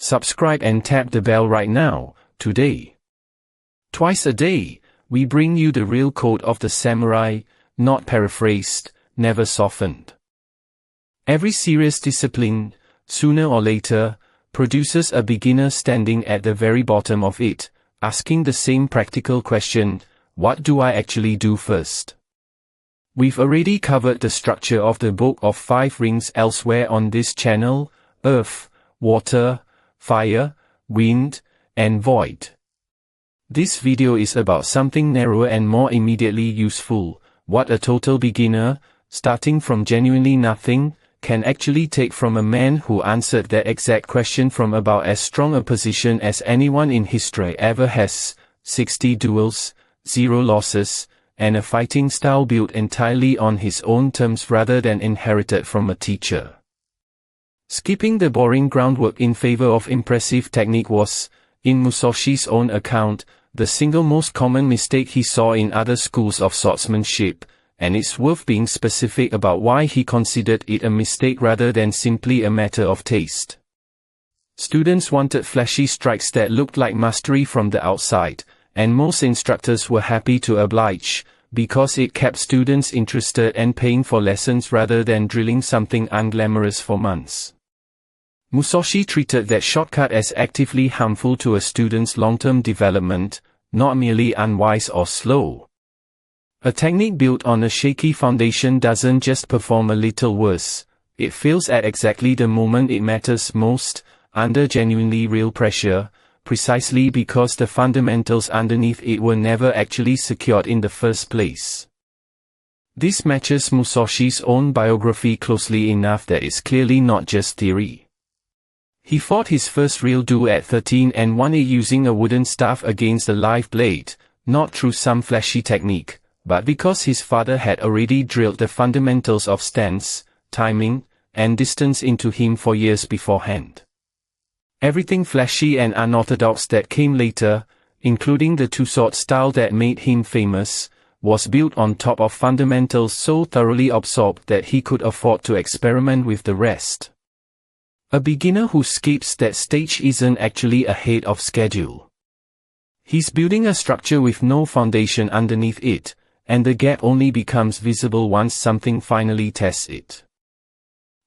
Subscribe and tap the bell right now, today. Twice a day, we bring you the real code of the samurai, not paraphrased, never softened. Every serious discipline, sooner or later, produces a beginner standing at the very bottom of it, asking the same practical question, what do I actually do first? We've already covered the structure of the Book of Five Rings elsewhere on this channel: Earth, Water, Fire, Wind, and Void. This video is about something narrower and more immediately useful: what a total beginner, starting from genuinely nothing, can actually take from a man who answered that exact question from about as strong a position as anyone in history ever has: 60 duels, 0 losses, and a fighting style built entirely on his own terms rather than inherited from a teacher. Skipping the boring groundwork in favor of impressive technique was, in Musashi's own account, the single most common mistake he saw in other schools of swordsmanship, and it's worth being specific about why he considered it a mistake rather than simply a matter of taste. Students wanted flashy strikes that looked like mastery from the outside, and most instructors were happy to oblige, because it kept students interested and paying for lessons rather than drilling something unglamorous for months. Musashi treated that shortcut as actively harmful to a student's long-term development, not merely unwise or slow. A technique built on a shaky foundation doesn't just perform a little worse, it fails at exactly the moment it matters most, under genuinely real pressure, precisely because the fundamentals underneath it were never actually secured in the first place. This matches Musashi's own biography closely enough that it's clearly not just theory. He fought his first real duel at 13 and won it using a wooden staff against a live blade, not through some flashy technique, but because his father had already drilled the fundamentals of stance, timing, and distance into him for years beforehand. Everything flashy and unorthodox that came later, including the two-sword style that made him famous, was built on top of fundamentals so thoroughly absorbed that he could afford to experiment with the rest. A beginner who skips that stage isn't actually ahead of schedule. He's building a structure with no foundation underneath it, and the gap only becomes visible once something finally tests it.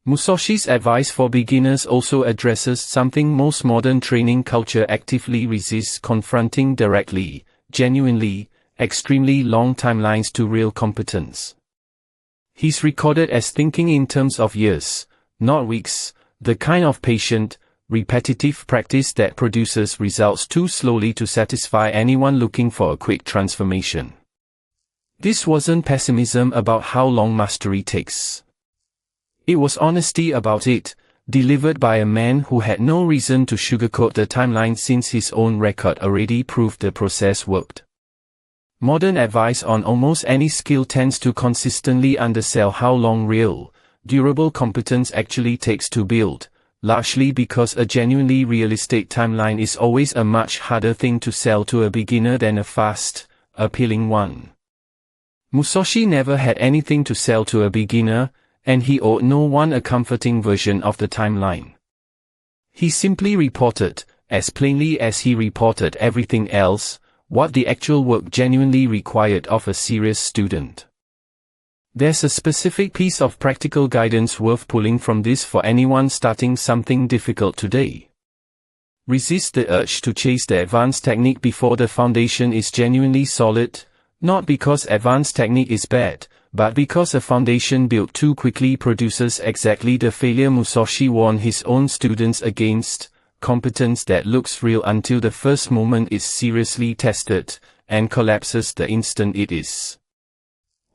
Musashi's advice for beginners also addresses something most modern training culture actively resists confronting directly: genuinely, extremely long timelines to real competence. He's recorded as thinking in terms of years, not weeks, the kind of patient, repetitive practice that produces results too slowly to satisfy anyone looking for a quick transformation. This wasn't pessimism about how long mastery takes. It was honesty about it, delivered by a man who had no reason to sugarcoat the timeline since his own record already proved the process worked. Modern advice on almost any skill tends to consistently undersell how long real, durable competence actually takes to build, largely because a genuinely realistic timeline is always a much harder thing to sell to a beginner than a fast, appealing one. Musashi never had anything to sell to a beginner, and he owed no one a comforting version of the timeline. He simply reported, as plainly as he reported everything else, what the actual work genuinely required of a serious student. There's a specific piece of practical guidance worth pulling from this for anyone starting something difficult today. Resist the urge to chase the advanced technique before the foundation is genuinely solid, not because advanced technique is bad, but because a foundation built too quickly produces exactly the failure Musashi warned his own students against: competence that looks real until the first moment is seriously tested, and collapses the instant it is.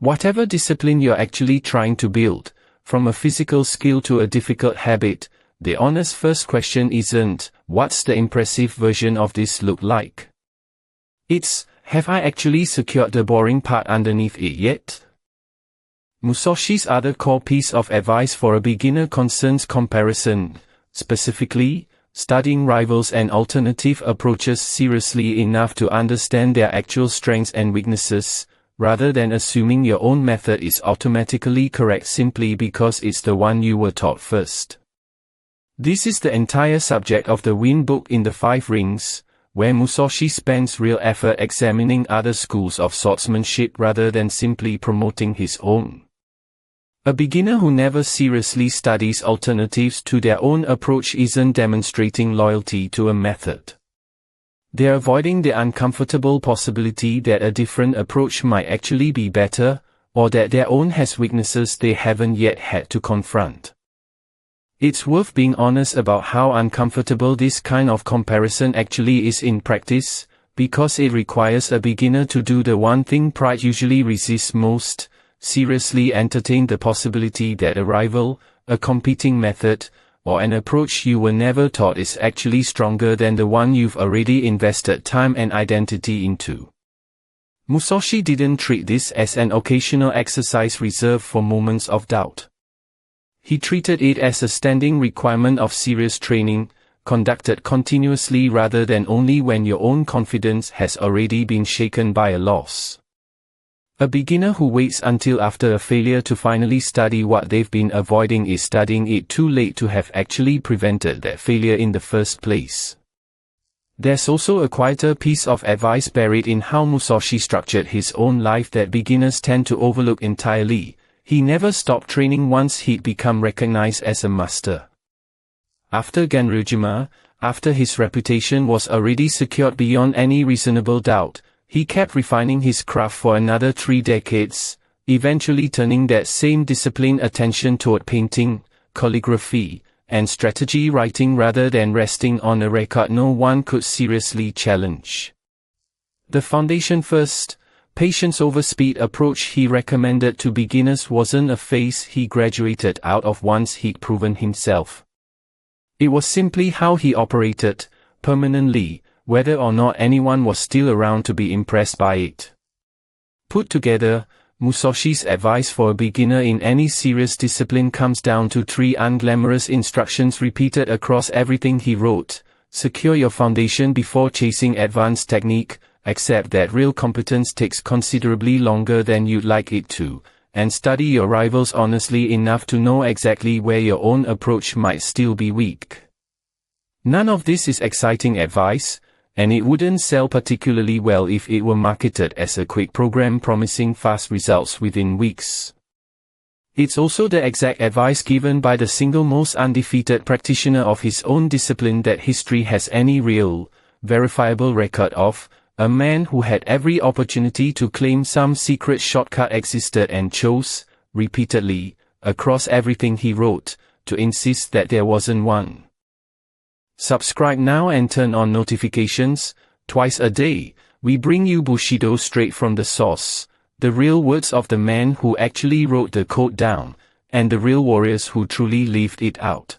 Whatever discipline you're actually trying to build, from a physical skill to a difficult habit, the honest first question isn't, what's the impressive version of this look like? It's, have I actually secured the boring part underneath it yet? Musashi's other core piece of advice for a beginner concerns comparison, specifically, studying rivals and alternative approaches seriously enough to understand their actual strengths and weaknesses, rather than assuming your own method is automatically correct simply because it's the one you were taught first. This is the entire subject of the Wind Book in the Five Rings, where Musashi spends real effort examining other schools of swordsmanship rather than simply promoting his own. A beginner who never seriously studies alternatives to their own approach isn't demonstrating loyalty to a method. They're avoiding the uncomfortable possibility that a different approach might actually be better, or that their own has weaknesses they haven't yet had to confront. It's worth being honest about how uncomfortable this kind of comparison actually is in practice, because it requires a beginner to do the one thing pride usually resists most: seriously entertain the possibility that a rival, a competing method, or an approach you were never taught is actually stronger than the one you've already invested time and identity into. Musashi didn't treat this as an occasional exercise reserved for moments of doubt. He treated it as a standing requirement of serious training, conducted continuously rather than only when your own confidence has already been shaken by a loss. A beginner who waits until after a failure to finally study what they've been avoiding is studying it too late to have actually prevented that failure in the first place. There's also a quieter piece of advice buried in how Musashi structured his own life that beginners tend to overlook entirely. He never stopped training once he'd become recognized as a master. After Genryujima, after his reputation was already secured beyond any reasonable doubt, he kept refining his craft for another 3 decades, eventually turning that same disciplined attention toward painting, calligraphy, and strategy writing rather than resting on a record no one could seriously challenge. The foundation first, patience over speed approach he recommended to beginners wasn't a phase he graduated out of once he'd proven himself. It was simply how he operated, permanently, whether or not anyone was still around to be impressed by it. Put together, Musashi's advice for a beginner in any serious discipline comes down to 3 unglamorous instructions repeated across everything he wrote: secure your foundation before chasing advanced technique, accept that real competence takes considerably longer than you'd like it to, and study your rivals honestly enough to know exactly where your own approach might still be weak. None of this is exciting advice, and it wouldn't sell particularly well if it were marketed as a quick program promising fast results within weeks. It's also the exact advice given by the single most undefeated practitioner of his own discipline that history has any real, verifiable record of: a man who had every opportunity to claim some secret shortcut existed and chose, repeatedly, across everything he wrote, to insist that there wasn't one. Subscribe now and turn on notifications. Twice a day, we bring you Bushido straight from the source, the real words of the man who actually wrote the code down, and the real warriors who truly lived it out.